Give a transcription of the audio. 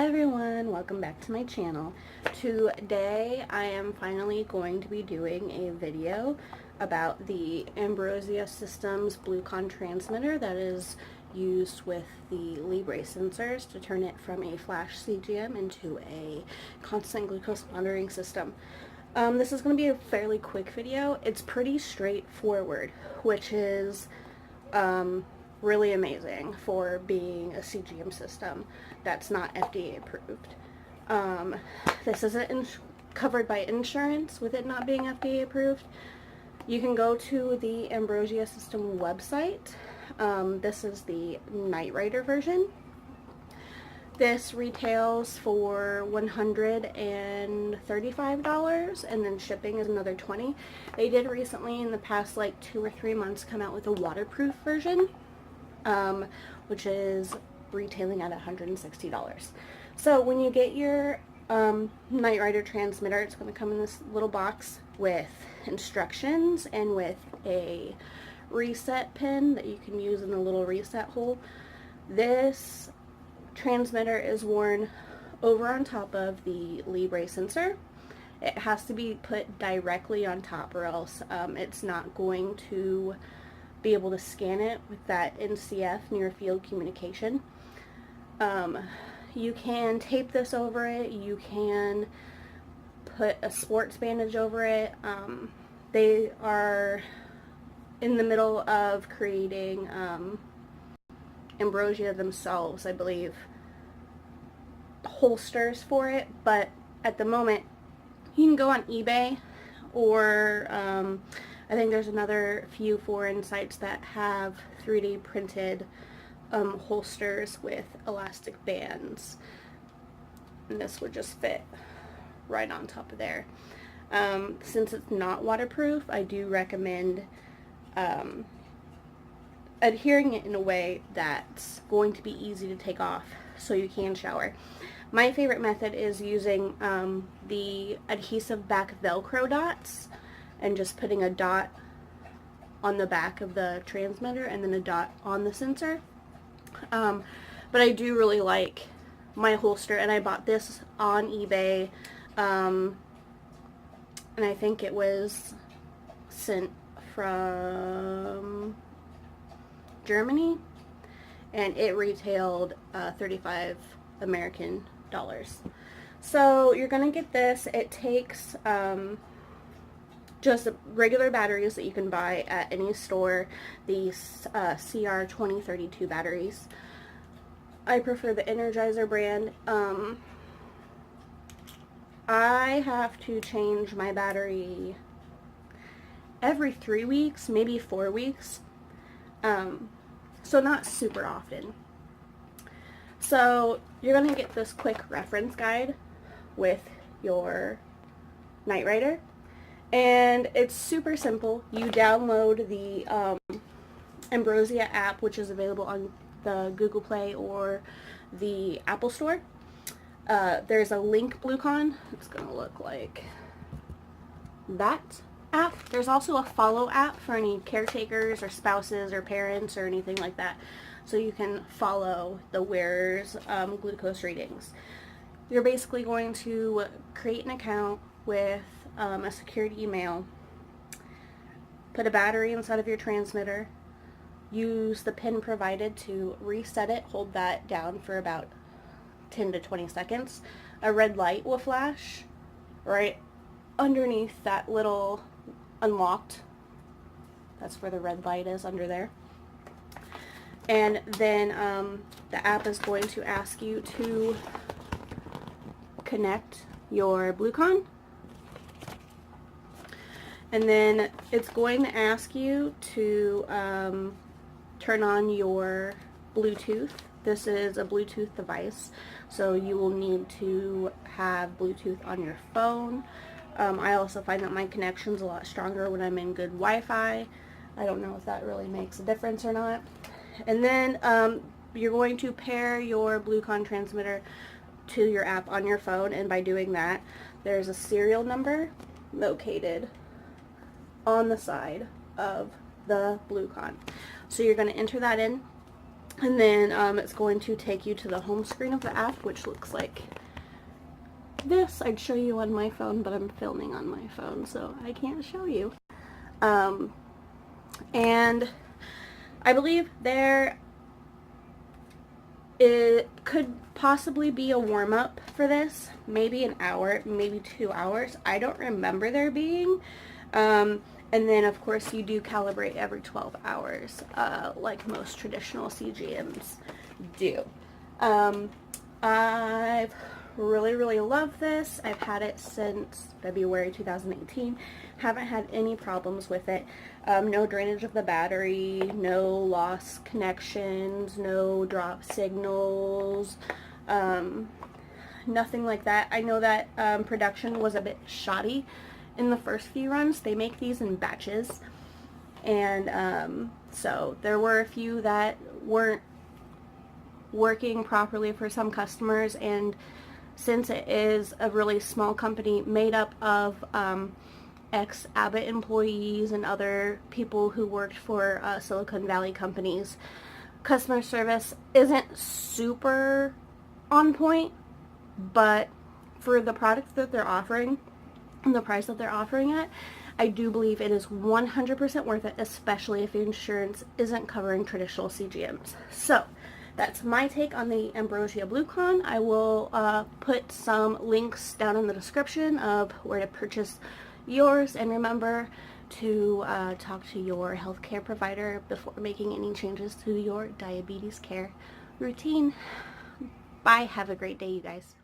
everyone, welcome back to my channel. Today I am finally going to be doing a video about the Ambrosia Systems Blucon transmitter that is used with the Libre sensors to turn it from a flash CGM into a constant glucose monitoring system. This is going to be a fairly quick video. It's pretty straightforward, which is really amazing for being a CGM system that's not FDA approved. This isn't covered by insurance with it not being FDA approved. You can go to the Ambrosia system website. This is the Night Rider version. This retails for $135 and then shipping is another $20. They did recently in the past like 2 or 3 months come out with a waterproof version, which is retailing at $160. So when you get your Night Rider transmitter, it's going to come in this little box with instructions and with a reset pin that you can use in the little reset hole. This transmitter is worn over on top of the Libre sensor. It has to be put directly on top or else it's not going to be able to scan it with that NCF, near field communication. You can tape this over it, you can put a sports bandage over it. They are in the middle of creating Ambrosia themselves, I believe, holsters for it, but at the moment you can go on eBay or I think there's another few foreign sites that have 3D printed holsters with elastic bands, and this would just fit right on top of there. Since it's not waterproof, I do recommend adhering it in a way that's going to be easy to take off so you can shower. My favorite method is using the adhesive back Velcro dots and just putting a dot on the back of the transmitter and then a dot on the sensor. But I do really like my holster, and I bought this on eBay, and I think it was sent from Germany, and it retailed 35 American dollars. So you're gonna get this. It takes just regular batteries that you can buy at any store, these CR2032 batteries. I prefer the Energizer brand. I have to change my battery every 3 weeks, maybe 4 weeks, so not super often. So you're going to get this quick reference guide with your Night Rider, and it's super simple. You download the Ambrosia app, which is available on the Google Play or the Apple Store. There's a link Blucon. It's going to look like that app. There's also a follow app for any caretakers or spouses or parents or anything like that, so you can follow the wearer's glucose readings. You're basically going to create an account with a secured email, put a battery inside of your transmitter, use the pin provided to reset it, hold that down for about 10 to 20 seconds. A red light will flash right underneath that little unlocked, that's where the red light is, under there. And then the app is going to ask you to connect your Blucon, and then it's going to ask you to turn on your Bluetooth. This is a Bluetooth device, so you will need to have Bluetooth on your phone. I also find that my connection's a lot stronger when I'm in good Wi-Fi. I don't know if that really makes a difference or not. And then you're going to pair your Blucon transmitter to your app on your phone, and by doing that, there's a serial number located on the side of the Blucon. So you're going to enter that in, And then it's going to take you to the home screen of the app, which looks like this. I'd show you on my phone, but I'm filming on my phone, so I can't show you. And I believe it could possibly be a warm-up for this, maybe an hour, maybe 2 hours. I don't remember there being. And then, of course, you do calibrate every 12 hours, like most traditional CGMs do. I've really loved this. I've had it since February 2018. Haven't had any problems with it. No drainage of the battery, no lost connections, no drop signals, nothing like that. I know that production was a bit shoddy in the first few runs. They make these in batches, and so there were a few that weren't working properly for some customers, and since it is a really small company made up of ex-Abbott employees and other people who worked for Silicon Valley companies, customer service isn't super on point, but for the product that they're offering and the price that they're offering it, I do believe it is 100% worth it, especially if your insurance isn't covering traditional CGMs. So that's my take on the Ambrosia Blucon. I will put some links down in the description of where to purchase yours, and remember to talk to your healthcare provider before making any changes to your diabetes care routine. Bye. Have a great day, you guys.